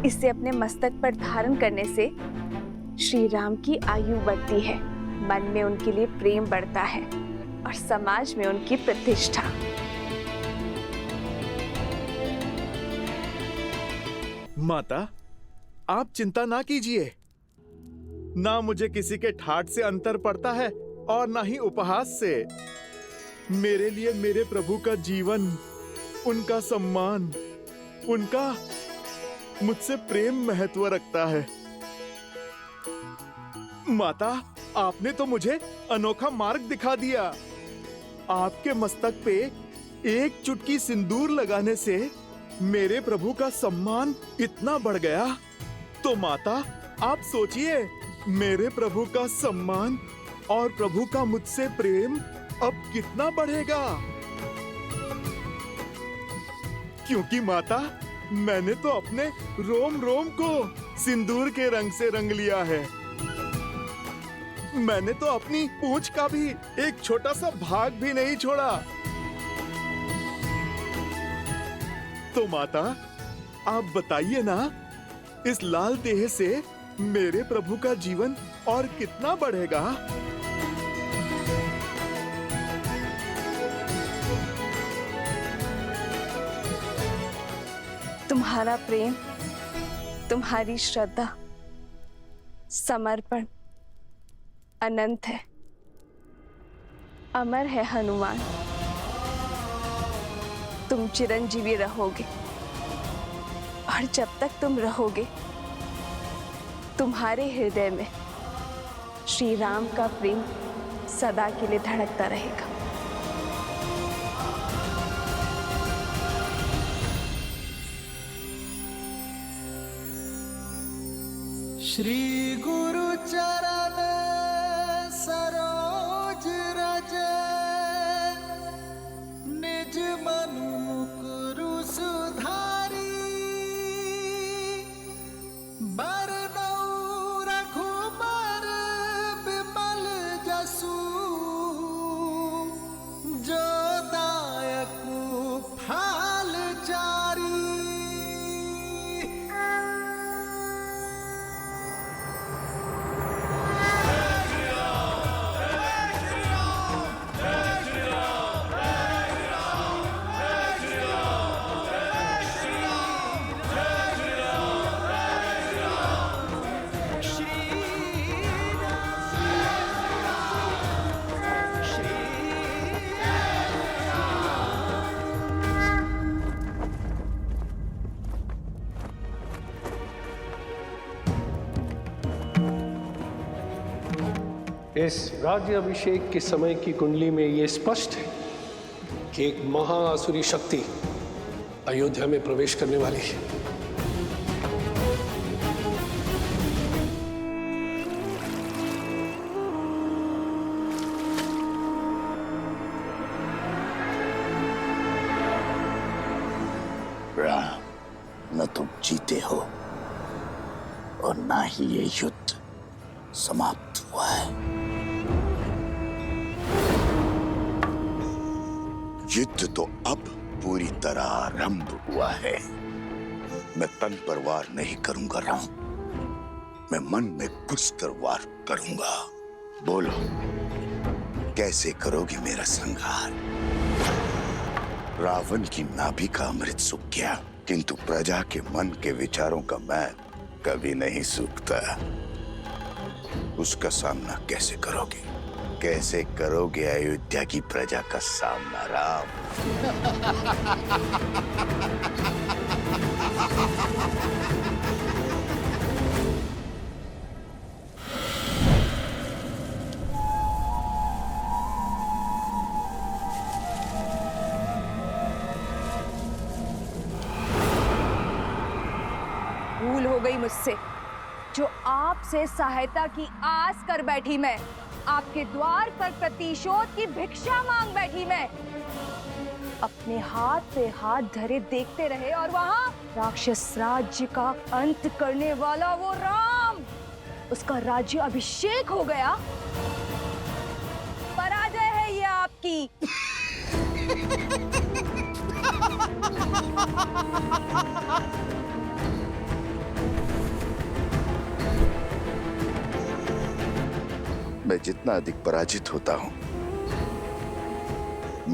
इसे अपने मस्तक पर धारण करने से श्री राम की आयु बढ़ती है, मन में उनके लिए प्रेम बढ़ता है और समाज में उनकी प्रतिष्ठा। माता, आप चिंता ना कीजिए। ना मुझे किसी के ठाठ से अंतर पड़ता है और ना ही उपहास से। मेरे लिए मेरे प्रभु का जीवन, उनका सम्मान, उनका मुझसे प्रेम महत्व रखता है। माता, आपने तो मुझे अनोखा मार्ग दिखा दिया। आपके मस्तक पे एक चुटकी सिंदूर लगाने से मेरे प्रभु का सम्मान इतना बढ़ गया। तो माता, आप सोचिए, मेरे प्रभु का सम्मान और प्रभु का मुझसे प्रेम अब कितना बढ़ेगा। क्योंकि माता, मैंने तो अपने रोम रोम को सिंदूर के रंग से रंग लिया है। मैंने तो अपनी पूंछ का भी एक छोटा सा भाग भी नहीं छोड़ा। तो माता, आप बताइए ना, इस लाल देह से मेरे प्रभु का जीवन और कितना बढ़ेगा। तुम्हारा प्रेम, तुम्हारी श्रद्धा, समर्पण अनंत है, अमर है हनुमान। तुम चिरंजीवी रहोगे और जब तक तुम रहोगे, तुम्हारे हृदय में श्री राम का प्रेम सदा के लिए धड़कता रहेगा। श्री गुरु चरण सरोज रज, निज मनु मुकुरु सुधारी। बरनउँ रघुबर बिमल जसु, जो दायकु फल चारी। इस राज्य अभिषेक के समय की कुंडली में यह स्पष्ट है कि एक महाआसुरी शक्ति अयोध्या में प्रवेश करने वाली है। राम, न तुम जीते हो और ना ही ये युद्ध समाप्त हुआ है। युद्ध तो अब पूरी तरह आरंभ हुआ है। मैं तन पर वार नहीं करूंगा राम, मैं मन में घुसकर वार करूंगा। बोलो, कैसे करोगे मेरा संहार? रावण की नाभि का अमृत सूख गया, किंतु प्रजा के मन के विचारों का मैं कभी नहीं सूखता। उसका सामना कैसे करोगे? कैसे करोगे अयोध्या की प्रजा का सामना राम? भूल हो गई मुझसे, जो आपसे सहायता की आस कर बैठी मैं, आपके द्वार पर प्रतिशोध की भिक्षा मांग बैठी मैं। अपने हाथ पे हाथ धरे देखते रहे और वहां राक्षस राज्य का अंत करने वाला वो राम, उसका राज्य अभिषेक हो गया। पराजय है ये आपकी। मैं जितना अधिक पराजित होता हूं,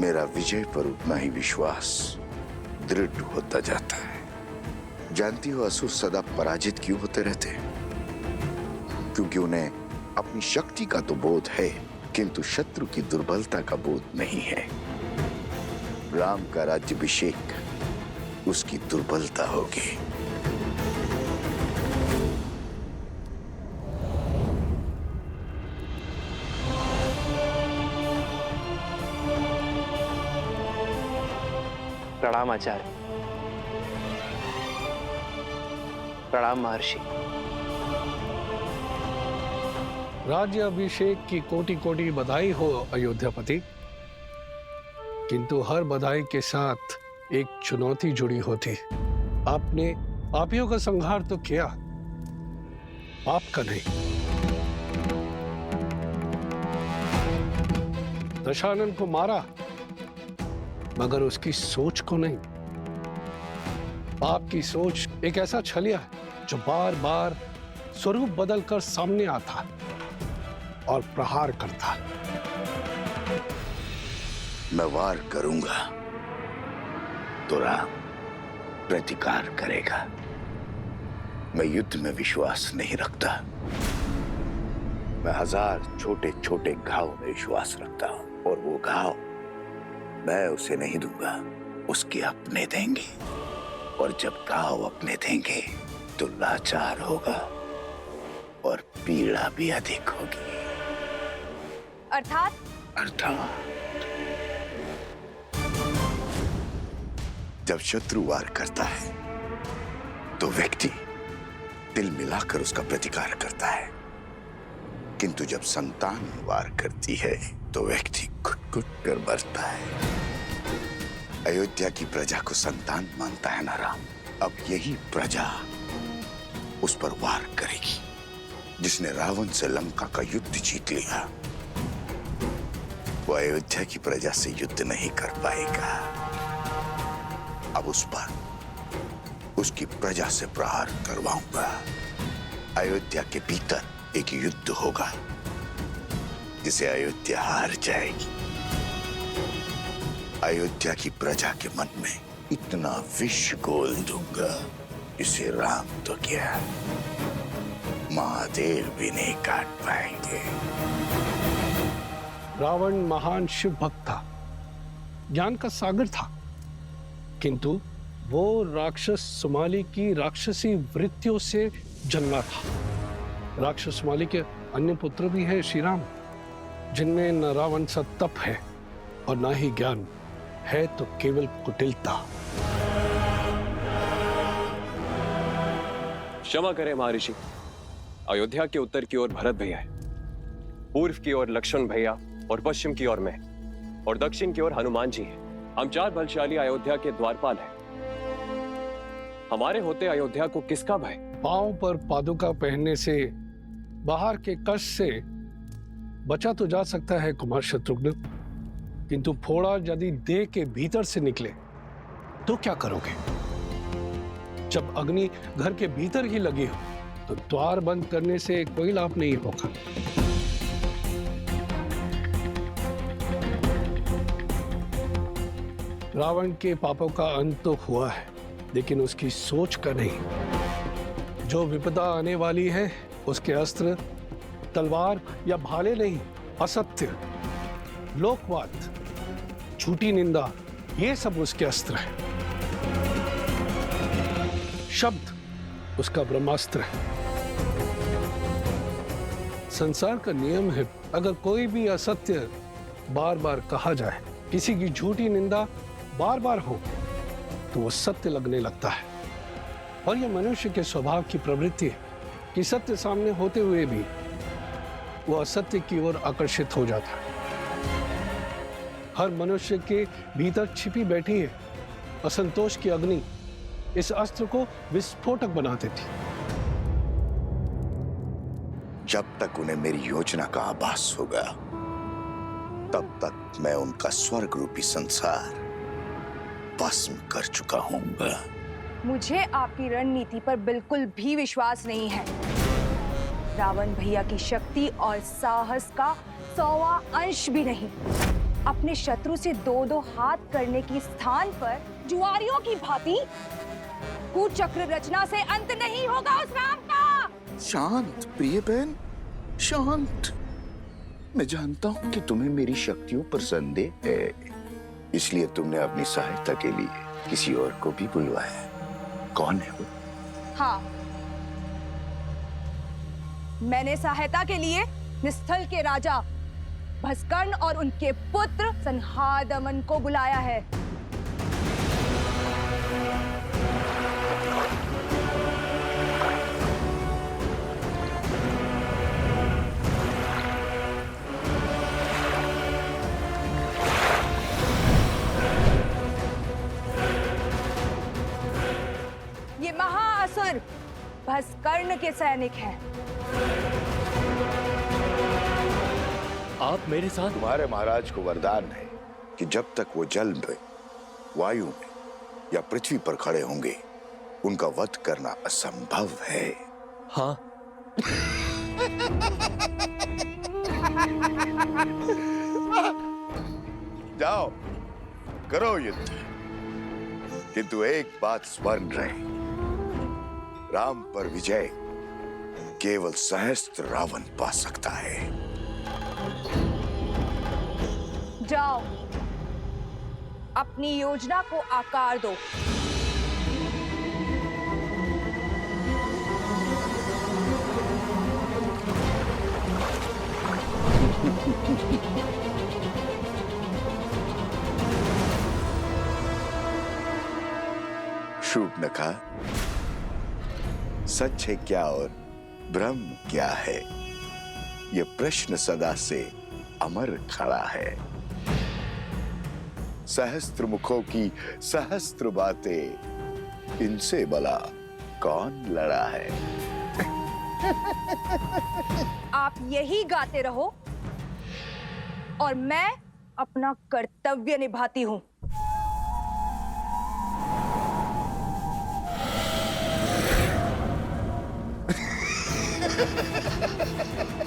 मेरा विजय पर उतना ही विश्वास दृढ़ होता जाता है। जानती हो असुर सदा पराजित क्यों होते रहते हैं? क्योंकि उन्हें अपनी शक्ति का तो बोध है, किंतु शत्रु की दुर्बलता का बोध नहीं है। राम का राज्याभिषेक उसकी दुर्बलता होगी। प्रणाम आचार्य। प्रणाम महर्षि। राज्याभिषेक की कोटि कोटि बधाई हो अयोध्यापति, किंतु हर बधाई के साथ एक चुनौती जुड़ी होती। आपने पापियों का संहार तो किया, पाप का नहीं। दशानन को मारा, मगर उसकी सोच को नहीं। पाप की सोच एक ऐसा छलिया है जो बार बार स्वरूप बदलकर सामने आता और प्रहार करता। मैं वार करूंगा तो राम प्रतिकार करेगा। मैं युद्ध में विश्वास नहीं रखता। मैं 1000 छोटे छोटे घाव में विश्वास रखता हूं, और वो घाव मैं उसे नहीं दूंगा, उसके अपने देंगे। और जब घाव अपने देंगे तो लाचार होगा और पीड़ा भी अधिक होगी। अर्थात जब शत्रु वार करता है तो व्यक्ति दिल मिलाकर उसका प्रतिकार करता है, किंतु जब संतान वार करती है तो व्यक्ति घुट-घुट कर मरता है। अयोध्या की प्रजा को संतान मानता है ना राम। अब यही प्रजा उस पर वार करेगी। जिसने रावण से लंका का युद्ध जीत लिया, वो अयोध्या की प्रजा से युद्ध नहीं कर पाएगा। अब उस पर उसकी प्रजा से प्रहार करवाऊंगा। अयोध्या के भीतर एक युद्ध होगा जिसे अयोध्या हार जाएगी। अयोध्या की प्रजा के मन में इतना विष घोल दूंगा, इसे राम तो क्या, महादेव भी नहीं काट पाएंगे। रावण महान शिव भक्त था, ज्ञान का सागर था, किंतु वो राक्षस सुमाली की राक्षसी वृत्तियों से जन्मा था। राक्षस सुमाली के अन्य पुत्र भी हैं श्री राम, जिनमें न रावण सा तप है और न ही ज्ञान है, तो केवल कुटिलता। क्षमा करें महर्षि, अयोध्या के उत्तर की ओर भरत भैया है, पूर्व की ओर लक्ष्मण भैया और पश्चिम की ओर मैं, और दक्षिण की ओर हनुमान जी हैं। हम 4 बलशाली अयोध्या के द्वारपाल हैं। हमारे होते अयोध्या को किसका भय? पांव पर पादुका पहनने से, बाहर के कष्ट से बचा तो जा सकता है कुमार शत्रुघ्न, किंतु फोड़ा यदि देह के भीतर से निकले तो क्या करोगे? जब अग्नि घर के भीतर ही लगी हो तो द्वार बंद करने से कोई लाभ नहीं होगा। रावण के पापों का अंत तो हुआ है, लेकिन उसकी सोच का नहीं। जो विपदा आने वाली है उसके अस्त्र तलवार या भाले नहीं, असत्य, लोकवाद, झूठी निंदा, ये सब उसके अस्त्र है। शब्द उसका ब्रह्मास्त्र है। संसार का नियम है, अगर कोई भी असत्य बार बार कहा जाए, किसी की झूठी निंदा बार बार हो, तो वो सत्य लगने लगता है। और यह मनुष्य के स्वभाव की प्रवृत्ति है कि सत्य सामने होते हुए भी वो असत्य की ओर आकर्षित हो जाता है। हर मनुष्य के भीतर छिपी बैठी है असंतोष की अग्नि, इस अस्त्र को विस्फोटक बना देती। जब तक उन्हें मेरी योजना का आभास होगा, तब तक मैं उनका स्वर्ग रूपी संसार भस्म कर चुका हूंगा। मुझे आपकी रणनीति पर बिल्कुल भी विश्वास नहीं है। रावण भैया की शक्ति और साहस का 100वां अंश भी नहीं। अपने शत्रु से दो दो हाथ करने की स्थान पर जुआरियों की भांति कुचक्र रचना से अंत नहीं होगा उस राम का। शांत प्रिय बहन, शांत। मैं जानता हूं कि तुम्हें मेरी शक्तियों पर संदेह है, इसलिए तुमने अपनी सहायता के लिए किसी और को भी बुलवाया। कौन है वो? हाँ, मैंने सहायता के लिए निस्थल के राजा भस्कर्ण और उनके पुत्र संहादमन को बुलाया है। ये महाअसुर भस्कर्ण के सैनिक हैं। आप मेरे साथ? तुम्हारे महाराज को वरदान है कि जब तक वो जल में, वायु में या पृथ्वी पर खड़े होंगे, उनका वध करना असंभव है। हाँ। जाओ, करो युद्ध, किंतु एक बात स्मरण रहे, राम पर विजय केवल सहस्त्र रावण पा सकता है। जाओ, अपनी योजना को आकार दो। शूर्पणखा, सच है क्या और ब्रह्म क्या है, यह प्रश्न सदा से अमर खड़ा है। सहस्त्र मुखों की सहस्त्र बातें, इनसे भला कौन लड़ा है? आप यही गाते रहो और मैं अपना कर्तव्य निभाती हूं।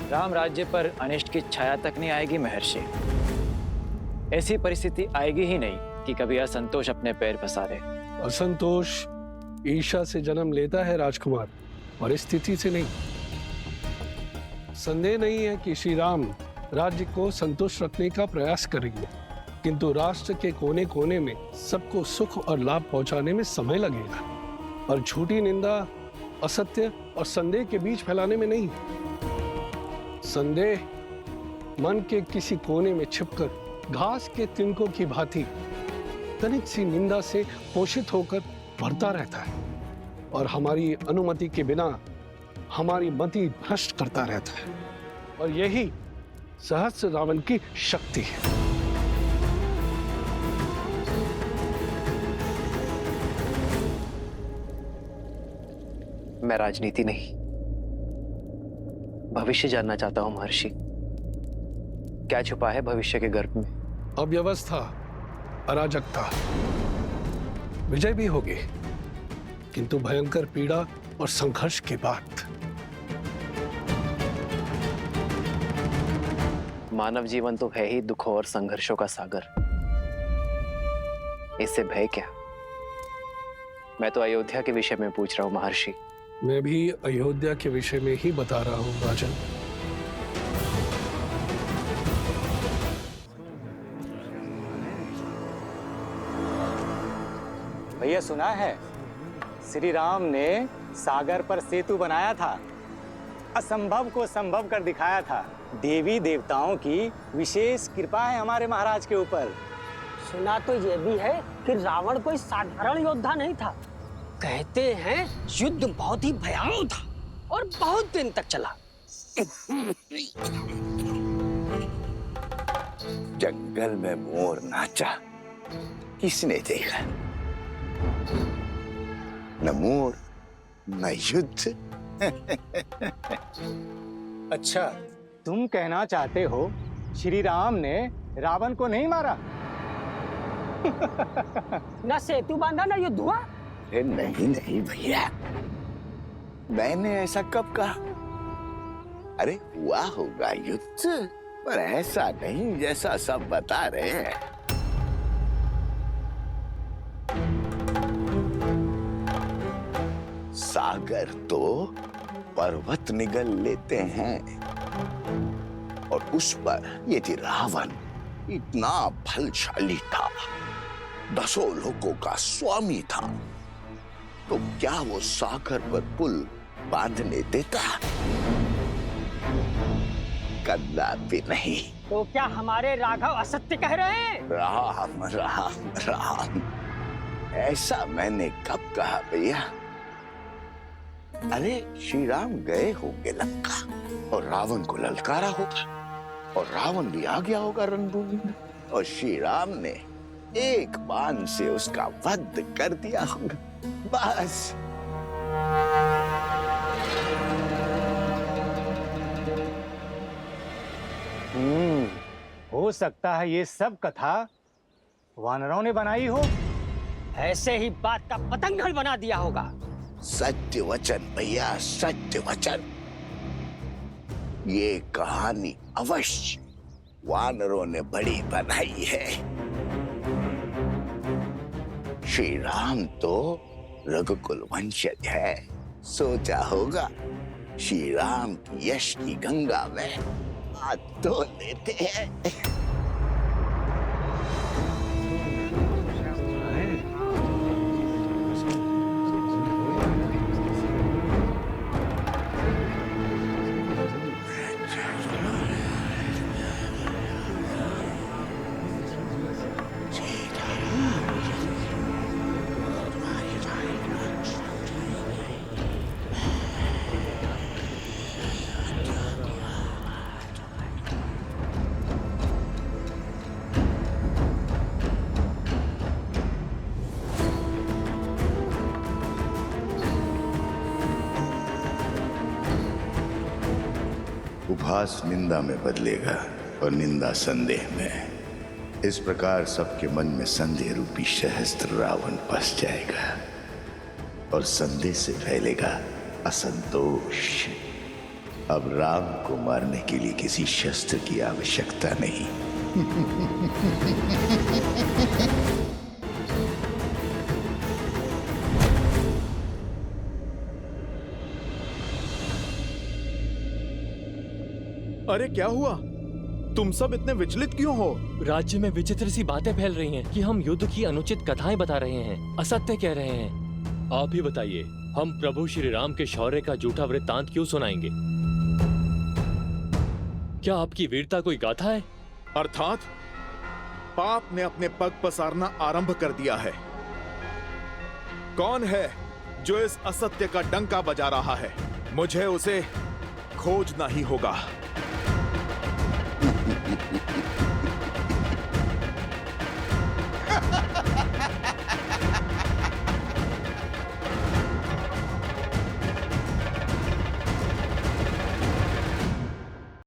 राम राज्य पर अनिष्ट की छाया तक नहीं आएगी महर्षि। ऐसी परिस्थिति आएगी ही नहीं कि कभी असंतोष अपने पैर पसारे। असंतोष ईर्ष्या से जन्म लेता है राजकुमार, परिस्थिति से नहीं। संदेह नहीं है कि श्री राम राज्य को संतुष्ट रखने का प्रयास करेंगे, किंतु राष्ट्र के कोने कोने में सबको सुख और लाभ पहुंचाने में समय लगेगा, और झूठी निंदा, असत्य और संदेह के बीच फैलाने में नहीं। संदेह मन के किसी कोने में छिपकर घास के तिनकों की भांति तनिक सी निंदा से पोषित होकर बढ़ता रहता है, और हमारी अनुमति के बिना हमारी मति भ्रष्ट करता रहता है, और यही सहस्त्र रावण की शक्ति है। मैं राजनीति नहीं, भविष्य जानना चाहता हूं महर्षि। क्या छुपा है भविष्य के गर्भ में? अव्यवस्था, अराजकता, विजय भी होगी, किंतु भयंकर पीड़ा और संघर्ष के बाद। मानव जीवन तो है ही दुखों और संघर्षों का सागर, इससे भय क्या? मैं तो अयोध्या के विषय में पूछ रहा हूं महर्षि। मैं भी अयोध्या के विषय में ही बता रहा हूं राजन। भैया सुना है, श्री राम ने सागर पर सेतु बनाया था, असंभव को संभव कर दिखाया था। देवी देवताओं की विशेष कृपा है हमारे महाराज के ऊपर। सुना तो ये भी है कि रावण कोई साधारण योद्धा नहीं था। कहते हैं युद्ध बहुत ही भयावह था और बहुत दिन तक चला। जंगल में मोर नाचा, किसने देखा? न मोर न युद्ध। अच्छा, तुम कहना चाहते हो श्री राम ने रावण को नहीं मारा? न सेतु बांधा न युद्ध हुआ। नहीं नहीं भैया, मैंने ऐसा कब कहा? अरे हुआ होगा युद्ध, पर ऐसा नहीं जैसा सब बता रहे हैं। सागर तो पर्वत निगल लेते हैं, और उस पर यदि रावण इतना बलशाली था, 10 लोगों का स्वामी था, तो क्या वो सागर पर पुल बांधने देता? कदापि नहीं। तो क्या हमारे राघव असत्य कह रहे हैं? राम राम राम, ऐसा मैंने कब कहा भैया? अरे श्री राम गए होंगे लंका और रावण को ललकारा होगा, और रावण भी आ गया होगा रणभूमि में, और श्री राम ने एक बाण से उसका वध कर दिया होगा, बस। हो सकता है ये सब कथा वानरों ने बनाई हो। ऐसे ही बात का पतंगड़ बना दिया होगा। सत्य वचन भैया, सत्य वचन। ये कहानी अवश्य वानरों ने बड़ी बनाई है। श्री राम तो रघुकुल वंशज है, सोचा होगा श्री राम की यश की गंगा में हाथ धो लेते हैं। उपहास निंदा में बदलेगा और निंदा संदेह में। इस प्रकार सबके मन में संदेह रूपी सहस्त्र रावण बस जाएगा, और संदेह से फैलेगा असंतोष। अब राम को मारने के लिए किसी शस्त्र की आवश्यकता नहीं। अरे क्या हुआ? तुम सब इतने विचलित क्यों हो? राज्य में विचित्र सी बातें फैल रही हैं कि हम युद्ध की अनुचित कथाएं बता रहे हैं, असत्य कह रहे हैं। आप ही बताइए, हम प्रभु श्री राम के शौर्य का झूठा वृत्तांत क्यों सुनाएंगे? क्या आपकी वीरता कोई गाथा है? अर्थात पाप ने अपने पग पसारना आरंभ कर दिया है। कौन है जो इस असत्य का डंका बजा रहा है? मुझे उसे खोजना ही होगा।